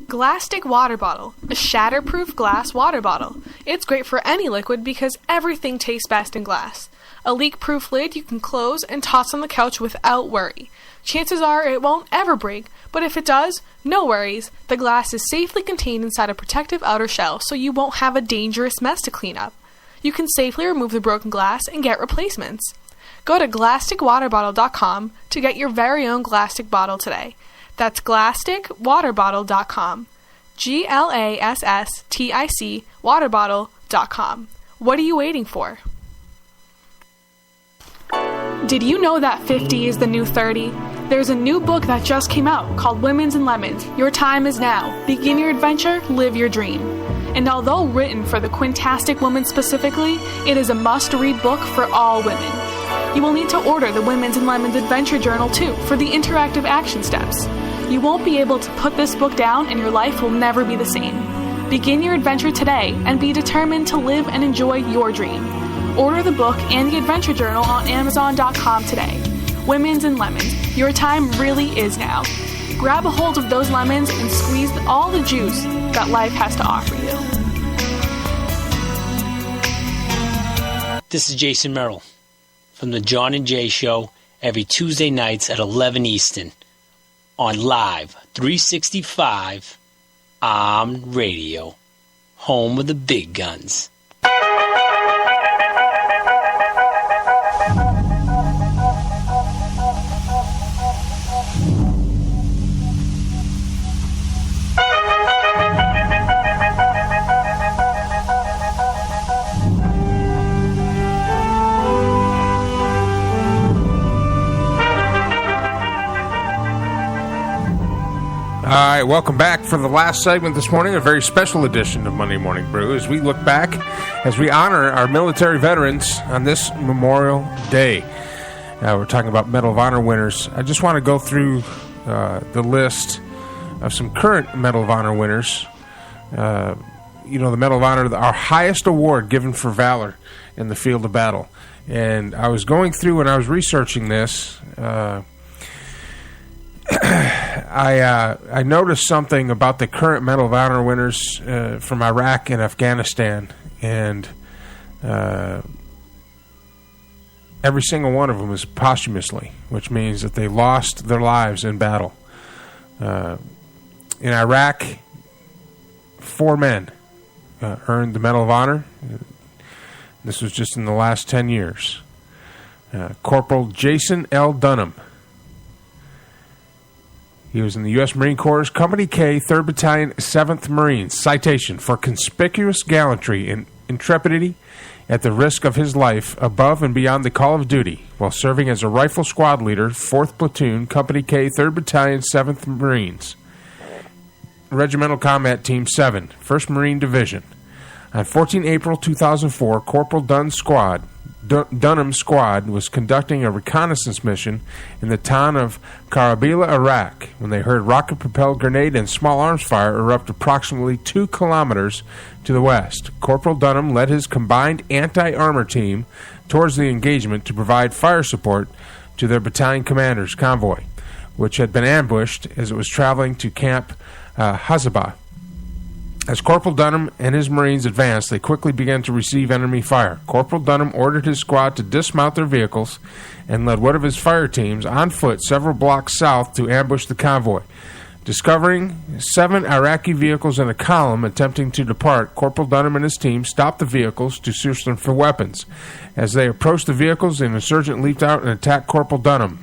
Glastic water bottle, a shatterproof glass water bottle. It's great for any liquid because everything tastes best in glass. A leak-proof lid you can close and toss on the couch without worry. Chances are it won't ever break, but if it does, no worries. The glass is safely contained inside a protective outer shell, so you won't have a dangerous mess to clean up. You can safely remove the broken glass and get replacements. Go to GlasticWaterBottle.com to get your very own Glastic bottle today. That's GlasticWaterBottle.com. GLASSTIC waterbottle.com. What are you waiting for? Did you know that 50 is the new 30? There's a new book that just came out called Women's and Lemons. Your time is now. Begin your adventure, live your dream. And although written for the Quintastic woman specifically, it is a must-read book for all women. You will need to order the Women's and Lemons Adventure Journal too for the interactive action steps. You won't be able to put this book down and your life will never be the same. Begin your adventure today and be determined to live and enjoy your dream. Order the book and the Adventure Journal on Amazon.com today. Women's and Lemons. Your time really is now. Grab a hold of those lemons and squeeze all the juice that life has to offer you. This is Jason Merrill from the John and Jay Show every Tuesday nights at 11 Eastern on Live 365 Radio, home of the big guns. All right, welcome back for the last segment this morning, a very special edition of Monday Morning Brew, as we look back, as we honor our military veterans on this Memorial Day. We're talking about Medal of Honor winners. I just want to go through the list of some current Medal of Honor winners. The Medal of Honor, our highest award given for valor in the field of battle. And I was going through when I was researching this, I noticed something about the current Medal of Honor winners from Iraq and Afghanistan, and every single one of them is posthumously, which means that they lost their lives in battle. In Iraq, 4 men earned the Medal of Honor. This was just in the last 10 years. Corporal Jason L. Dunham. He was in the U.S. Marine Corps, Company K, 3rd Battalion, 7th Marines. Citation, for conspicuous gallantry and intrepidity at the risk of his life above and beyond the call of duty while serving as a rifle squad leader, 4th Platoon, Company K, 3rd Battalion, 7th Marines. Regimental Combat Team 7, 1st Marine Division. On 14 April 2004, Corporal Dunham's squad was conducting a reconnaissance mission in the town of Karabila, Iraq, when they heard rocket-propelled grenade and small arms fire erupt approximately 2 kilometers to the west. Corporal Dunham led his combined anti-armor team towards the engagement to provide fire support to their battalion commander's convoy, which had been ambushed as it was traveling to Camp Hazabah. As Corporal Dunham and his Marines advanced, they quickly began to receive enemy fire. Corporal Dunham ordered his squad to dismount their vehicles and led one of his fire teams on foot several blocks south to ambush the convoy. Discovering 7 Iraqi vehicles in a column attempting to depart, Corporal Dunham and his team stopped the vehicles to search them for weapons. As they approached the vehicles, an insurgent leaped out and attacked Corporal Dunham.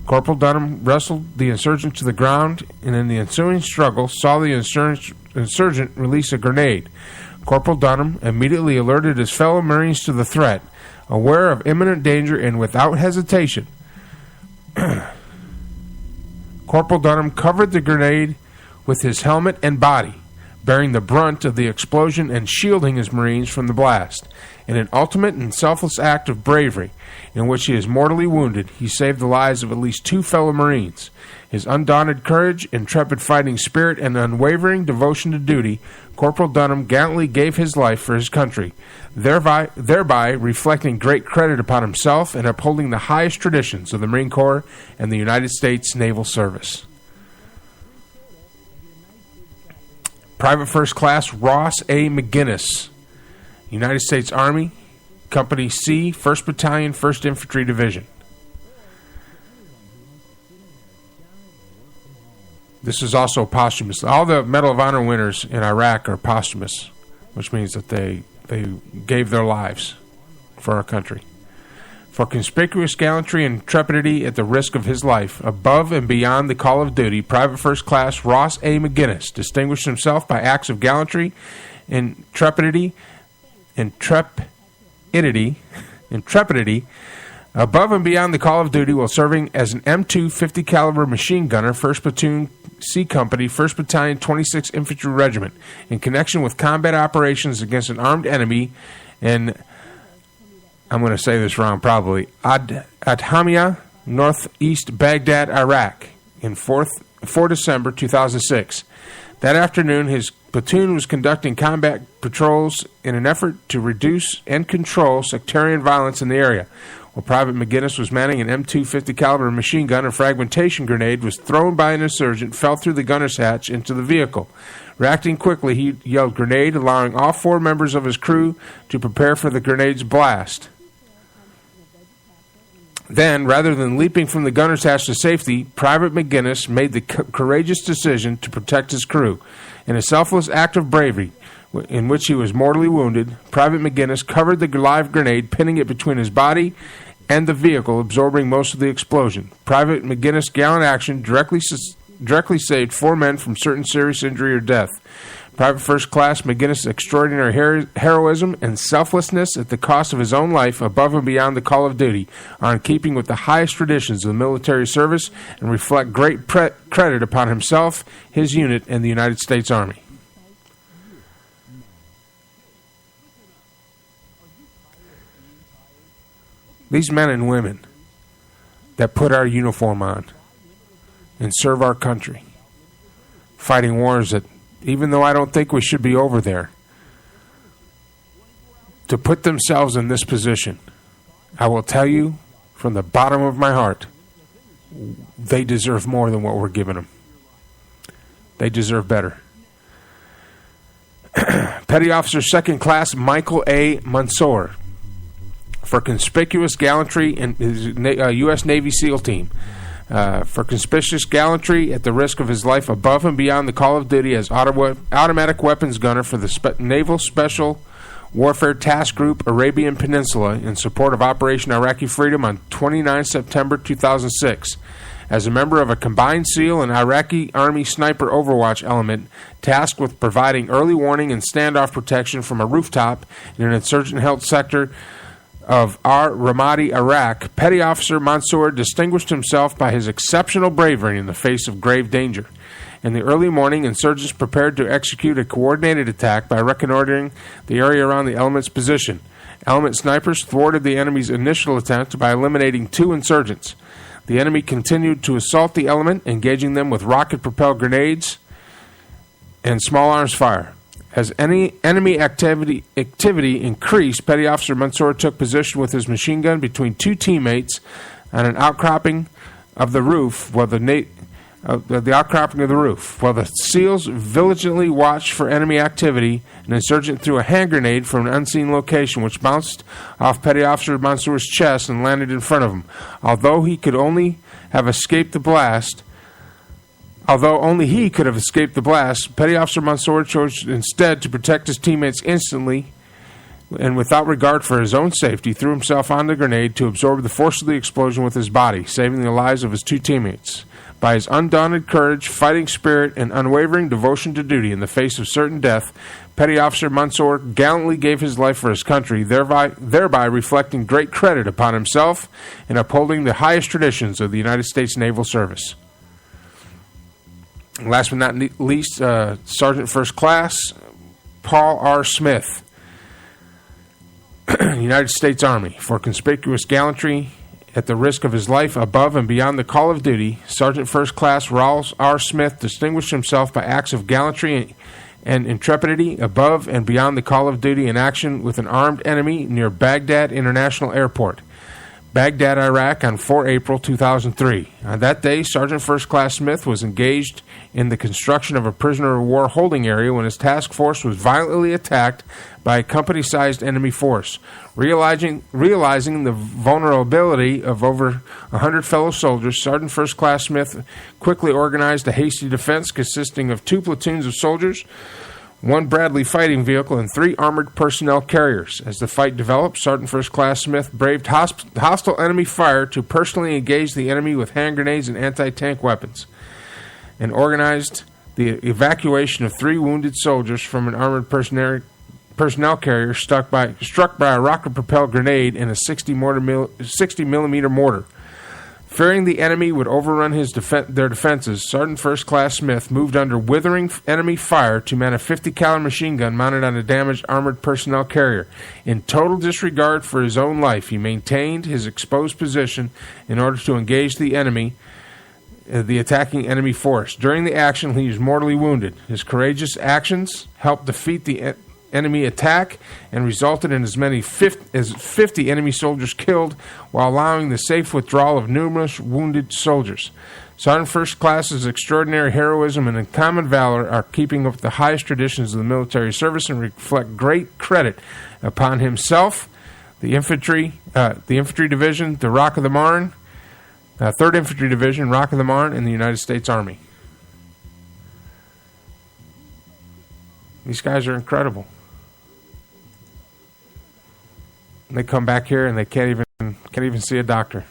Corporal Dunham wrestled the insurgent to the ground, and in the ensuing struggle saw the insurgent release a grenade. Corporal Dunham immediately alerted his fellow Marines to the threat. Aware of imminent danger and without hesitation, Corporal Dunham covered the grenade with his helmet and body, bearing the brunt of the explosion and shielding his Marines from the blast. In an ultimate and selfless act of bravery, in which he is mortally wounded, he saved the lives of at least 2 fellow Marines. His undaunted courage, intrepid fighting spirit, and unwavering devotion to duty, Corporal Dunham gallantly gave his life for his country, thereby reflecting great credit upon himself and upholding the highest traditions of the Marine Corps and the United States Naval Service. Private First Class Ross A. McGinnis, United States Army, Company C, 1st Battalion, 1st Infantry Division. This is also posthumous. All the Medal of Honor winners in Iraq are posthumous, which means that they gave their lives for our country. For conspicuous gallantry and intrepidity at the risk of his life, above and beyond the call of duty, Private First Class Ross A. McGinnis distinguished himself by acts of gallantry, intrepidity, above and beyond the call of duty while serving as an M2 50 caliber machine gunner, 1st Platoon C Company, 1st Battalion, 26th Infantry Regiment, in connection with combat operations against an armed enemy in, I'm going to say this wrong probably, Adhamia, northeast Baghdad, Iraq, in 4 December 2006. That afternoon, his platoon was conducting combat patrols in an effort to reduce and control sectarian violence in the area. While Private McGinnis was manning an M250 caliber machine gun, a fragmentation grenade was thrown by an insurgent, fell through the gunner's hatch into the vehicle. Reacting quickly, he yelled grenade, allowing all 4 members of his crew to prepare for the grenade's blast. Then, rather than leaping from the gunner's hatch to safety, Private McGinnis made the courageous decision to protect his crew. In a selfless act of bravery, in which he was mortally wounded, Private McGinnis covered the live grenade, pinning it between his body and the vehicle, absorbing most of the explosion. Private McGinnis' gallant action directly saved 4 men from certain serious injury or death. Private First Class McGinnis' extraordinary heroism and selflessness at the cost of his own life, above and beyond the call of duty, are in keeping with the highest traditions of the military service and reflect great credit upon himself, his unit, and the United States Army. These men and women that put our uniform on and serve our country, fighting wars that, even though I don't think we should be over there, to put themselves in this position, I will tell you from the bottom of my heart, they deserve more than what we're giving them. They deserve better. Petty Officer Second Class Michael A. Mansour, for conspicuous gallantry in his U.S. Navy SEAL team. For conspicuous gallantry at the risk of his life above and beyond the call of duty as automatic weapons gunner for the Naval Special Warfare Task Group Arabian Peninsula in support of Operation Iraqi Freedom on 29 September 2006. As a member of a combined SEAL and Iraqi Army sniper overwatch element tasked with providing early warning and standoff protection from a rooftop in an insurgent-held sector of Ramadi, Iraq, Petty Officer Mansour distinguished himself by his exceptional bravery in the face of grave danger. In the early morning, insurgents prepared to execute a coordinated attack by reconnoitering the area around the element's position. Element snipers thwarted the enemy's initial attempt by eliminating 2 insurgents. The enemy continued to assault the element, engaging them with rocket-propelled grenades and small arms fire. As any enemy activity increased, Petty Officer Mansour took position with his machine gun between 2 teammates on an outcropping of the roof, while the SEALs vigilantly watched for enemy activity. An insurgent threw a hand grenade from an unseen location, which bounced off Petty Officer Mansour's chest and landed in front of him. Although he could only escape the blast, Petty Officer Mansour chose instead to protect his teammates instantly, and without regard for his own safety, threw himself on the grenade to absorb the force of the explosion with his body, saving the lives of his 2 teammates. By his undaunted courage, fighting spirit, and unwavering devotion to duty in the face of certain death, Petty Officer Mansour gallantly gave his life for his country, thereby reflecting great credit upon himself and upholding the highest traditions of the United States Naval Service. Last but not least, Sergeant First Class Paul R. Smith, United States Army. For conspicuous gallantry at the risk of his life above and beyond the call of duty, Sergeant First Class Rawls R. Smith distinguished himself by acts of gallantry and intrepidity above and beyond the call of duty in action with an armed enemy near Baghdad International Airport, Baghdad, Iraq, on 4 April 2003. On that day, Sergeant First Class Smith was engaged in the construction of a prisoner of war holding area when his task force was violently attacked by a company-sized enemy force. Realizing the vulnerability of over 100 fellow soldiers, Sergeant First Class Smith quickly organized a hasty defense consisting of 2 platoons of soldiers, 1 Bradley fighting vehicle, and 3 armored personnel carriers. As the fight developed, Sergeant First Class Smith braved hostile enemy fire to personally engage the enemy with hand grenades and anti-tank weapons, and organized the evacuation of 3 wounded soldiers from an armored personnel carrier struck by a rocket-propelled grenade and a 60-millimeter mortar. Fearing the enemy would overrun their defenses, Sergeant First Class Smith moved under withering enemy fire to man a 50-caliber machine gun mounted on a damaged armored personnel carrier. In total disregard for his own life, he maintained his exposed position in order to engage the attacking enemy force. During the action, he was mortally wounded. His courageous actions helped defeat the enemy attack and resulted in as many as 50 enemy soldiers killed, while allowing the safe withdrawal of numerous wounded soldiers. Sergeant First Class's extraordinary heroism and uncommon valor are keeping up with the highest traditions of the military service and reflect great credit upon himself, the infantry division, the Rock of the Marne, 3rd Infantry Division, Rock of the Marne, and the United States Army. These guys are incredible. And they come back here and they can't even see a doctor.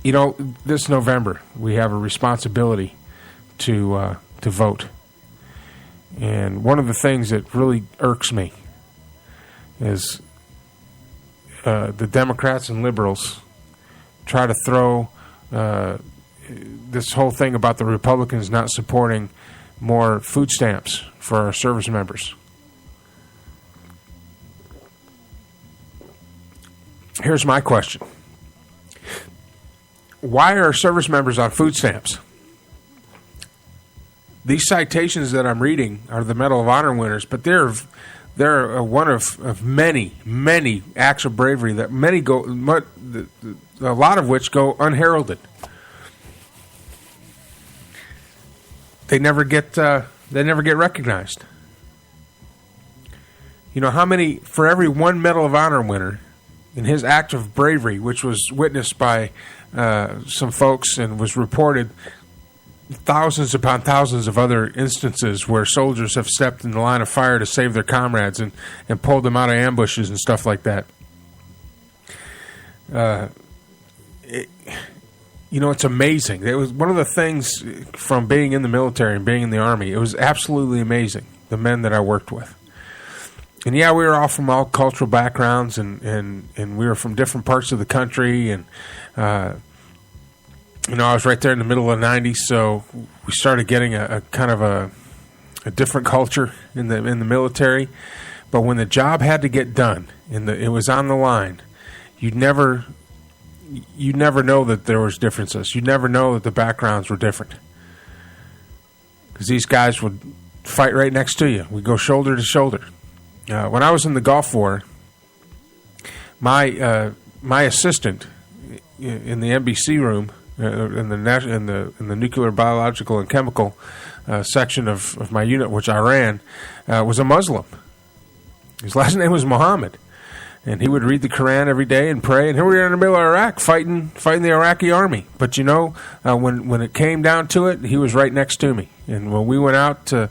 You know, this November we have a responsibility to vote, and one of the things that really irks me is the Democrats and liberals try to throw this whole thing about the Republicans not supporting more food stamps for our service members. Here's my question. Why are service members on food stamps? These citations that I'm reading are the Medal of Honor winners, but they're one of many acts of bravery that a lot of which go unheralded. They never get recognized. You know how many, for every one Medal of Honor winner, in his act of bravery, which was witnessed by some folks and was reported, thousands upon thousands of other instances where soldiers have stepped in the line of fire to save their comrades and pulled them out of ambushes and stuff like that. It's amazing. It was one of the things from being in the military and being in the Army. It was absolutely amazing, the men that I worked with. And yeah, we were all from all cultural backgrounds, and we were from different parts of the country, and I was right there in the middle of the 90s, so we started getting a kind of a different culture in the military. But when the job had to get done and it was on the line, you'd never know that there was differences. You'd never know that the backgrounds were different, because these guys would fight right next to you. We'd go shoulder to shoulder. When I was in the Gulf War, my assistant in the NBC room, in the nuclear, biological, and chemical section of my unit, which I ran, was a Muslim. His last name was Muhammad, and he would read the Quran every day and pray. And here we were in the middle of Iraq, fighting the Iraqi army. But when it came down to it, he was right next to me. And when we went out to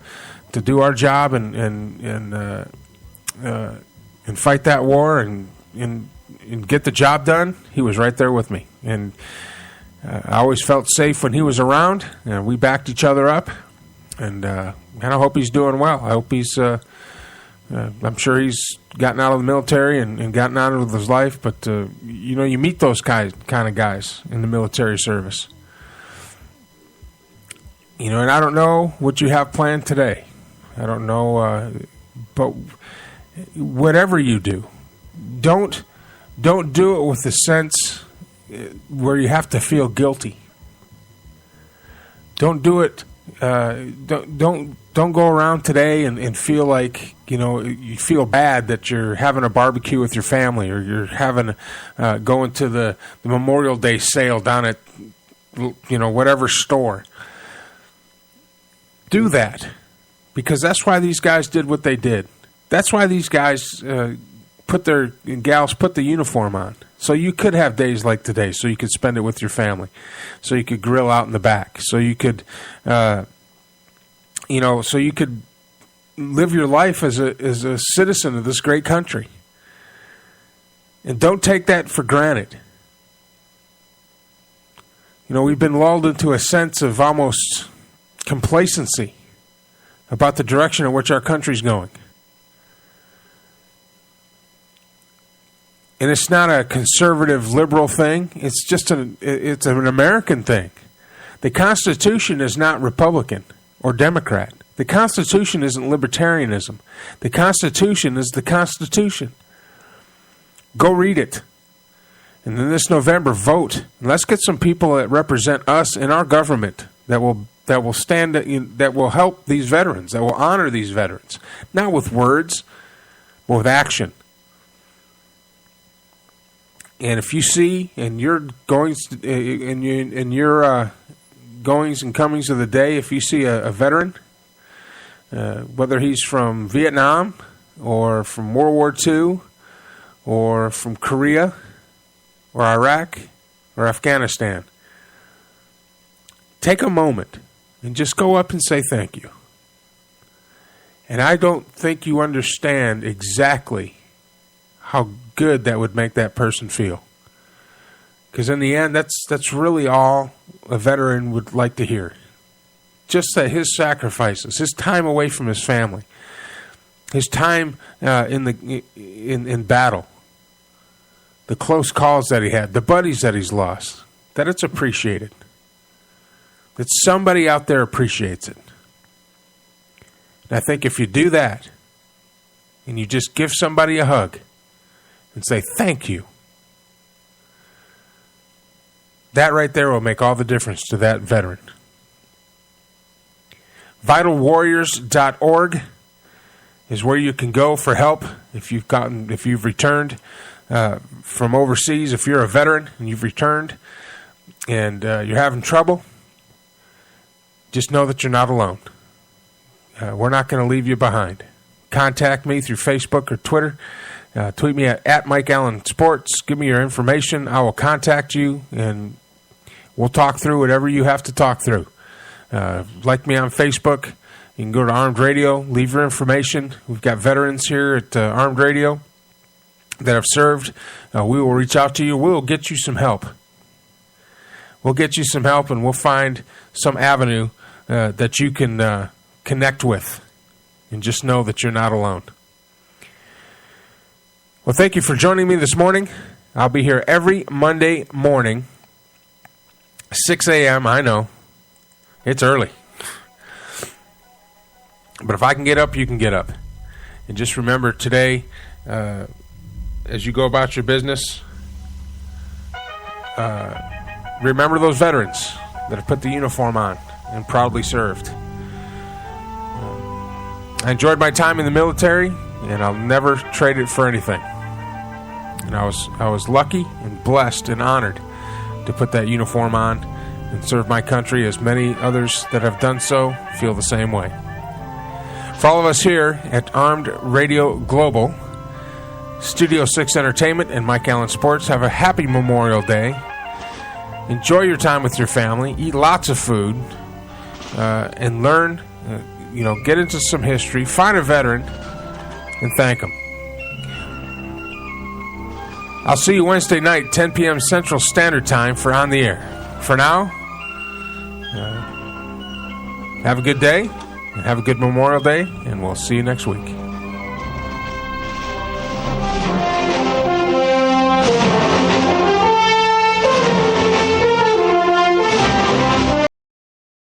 do our job and fight that war and get the job done, he was right there with me. And I always felt safe when he was around, and we backed each other up. And I hope he's doing well. I hope he's I'm sure he's gotten out of the military and gotten on with his life. But you meet those kind of guys in the military service. And I don't know what you have planned today. I don't know, but whatever you do, don't do it with the sense where you have to feel guilty. Don't do it. Don't go around today and feel like you feel bad that you're having a barbecue with your family, or you're having going to the Memorial Day sale down at whatever store. Do that, because that's why these guys did what they did. That's why these guys put the uniform on. So you could have days like today, so you could spend it with your family, so you could grill out in the back, so you could, so you could live your life as a citizen of this great country. And don't take that for granted. We've been lulled into a sense of almost complacency about the direction in which our country's going. And it's not a conservative, liberal thing. It's just it's an American thing. The Constitution is not Republican or Democrat. The Constitution isn't libertarianism. The Constitution is the Constitution. Go read it. And then this November, vote. And let's get some people that represent us in our government that will that will stand, that will help these veterans, that will honor these veterans, not with words, but with action. And if you see in your goings and comings of the day, if you see a veteran, whether he's from Vietnam or from World War II or from Korea or Iraq or Afghanistan, take a moment and just go up and say thank you. And I don't think you understand exactly how good that would make that person feel. Because in the end, that's really all a veteran would like to hear. Just that his sacrifices, his time away from his family, his time in battle, the close calls that he had, the buddies that he's lost, that it's appreciated. That somebody out there appreciates it. And I think if you do that, and you just give somebody a hug and say thank you, that right there will make all the difference to that veteran. VitalWarriors.org is where you can go for help if you've returned from overseas. If you're a veteran and you've returned and you're having trouble, just know that you're not alone. We're not going to leave you behind. Contact me through Facebook or Twitter. Tweet me at Mike Allen Sports. Give me your information. I will contact you, and we'll talk through whatever you have to talk through. Like me on Facebook. You can go to Armed Radio, leave your information. We've got veterans here at Armed Radio that have served. We will reach out to you. We will get you some help. We'll get you some help, and we'll find some avenue that you can connect with. And just know that you're not alone. Well, thank you for joining me this morning. I'll be here every Monday morning, 6 a.m. I know. It's early. But if I can get up, you can get up. And just remember today, as you go about your business, remember those veterans that have put the uniform on and proudly served. I enjoyed my time in the military, and I'll never trade it for anything. And I was lucky and blessed and honored to put that uniform on and serve my country, as many others that have done so feel the same way. For all of us here at Armed Radio Global, Studio 6 Entertainment, and Mike Allen Sports, have a happy Memorial Day. Enjoy your time with your family. Eat lots of food. And learn, get into some history. Find a veteran and thank them. I'll see you Wednesday night, 10 p.m. Central Standard Time for On the Air. For now, have a good day, and have a good Memorial Day, and we'll see you next week.